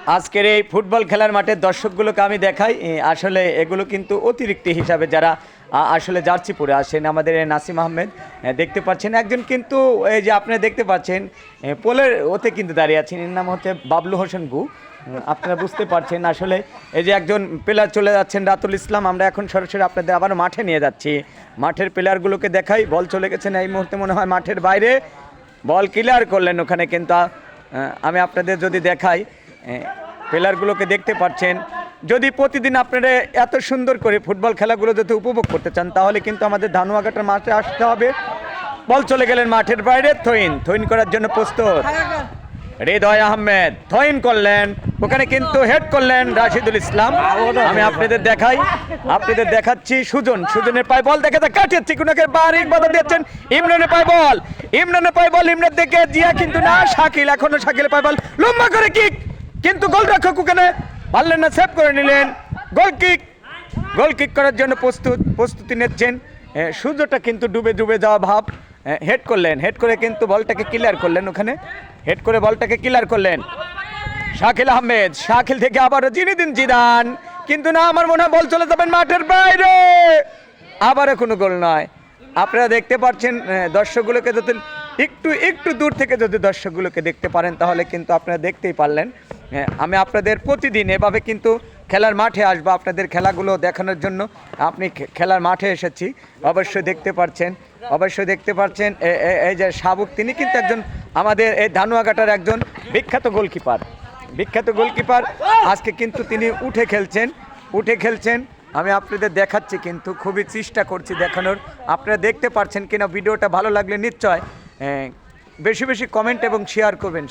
আজকের এই ফুটবল খেলার মাঠের দর্শকগুলোকে আমি দেখাই আসলে এগুলো কিন্তু অতিরিক্ত হিসাবে যারা আসলে জার্সি পরে আসেন আমাদের এই নাসিম আহমেদ দেখতে পাচ্ছেন একজন কিন্তু এই যে আপনারা দেখতে পাচ্ছেন পোলের ওতে কিন্তু দাঁড়িয়ে আছেন এর নাম হচ্ছে বাবলু হোসেন গু আপনারা বুঝতে পারছেন আসলে এই যে একজন প্লেয়ার চলে যাচ্ছেন রাতুল ইসলাম আমরা এখন সরাসরি আপনাদের আবার মাঠে নিয়ে যাচ্ছি মাঠের প্লেয়ারগুলোকে দেখাই বল চলে গেছেন এই মুহূর্তে মনে হয় মাঠের বাইরে বল ক্লিয়ার করলেন ওখানে কিন্তু আমি আপনাদের যদি দেখাই প্লেয়ারগুলোকে দেখতে পাচ্ছেন যদি প্রতিদিন আপনারা এত সুন্দর করে ফুটবল খেলাগুলো যদি উপভোগ করতে চান তাহলে কিন্তু আমাদের ধানুয়াঘাটার মাঠে আসতে হবে বল চলে গেলেন মাঠের বাইরে থইন করার জন্য প্রস্তুত হৃদয় আহমেদ থইন করলেন ওখানে কিন্তু হেড করলেন রাশিদুল ইসলাম আমি আপনাদের দেখাচ্ছি সুজনের পায়ে বল দেখে কাটিয়েছি কোনাকে বারিক বাধা দিচ্ছেন ইমরানের পায়ে বল ইমরান দেখে জিয়া কিন্তু না শাকিল এখনো শাকিলের পায়ে বল লম্বা করে কিক কিন্তু গোলরক্ষক ওখানে পারলেন না সেভ করে নিলেন গোল কিক করার জন্য প্রস্তুতি নিচ্ছেন সূর্যটা কিন্তু ডুবে যাওয়া ভাব হেড করে কিন্তু বলটাকে ক্লিয়ার করলেন ওখানে হেড করে বলটাকে ক্লিয়ার করলেন শাকিল থেকে আবারও জিদান কিন্তু না আমার মনে হয় বল চলে যাবেন মাঠের বাইরে আবারও কোনো গোল নয় আপনারা দেখতে পাচ্ছেন দর্শকগুলোকে যদি একটু দূর থেকে যদি দর্শকগুলোকে দেখতে পারেন তাহলে কিন্তু আপনারা দেখতেই পারলেন আমি আপনাদের প্রতিদিন এভাবে কিন্তু খেলার মাঠে আসবো আপনাদের খেলাগুলো দেখানোর জন্য আপনি খেলার মাঠে এসেছি অবশ্যই দেখতে পাচ্ছেন এই যে শাবুক তিনি কিন্তু একজন আমাদের এই ধানুয়াঘাটার একজন বিখ্যাত গোলকিপার আজকে কিন্তু তিনি উঠে খেলছেন আমি আপনাদের দেখাচ্ছি কিন্তু খুবই চেষ্টা করছি দেখানোর আপনারা দেখতে পাচ্ছেন কিনা ভিডিওটা ভালো লাগলে নিশ্চয় বেশি কমেন্ট এবং শেয়ার করবেন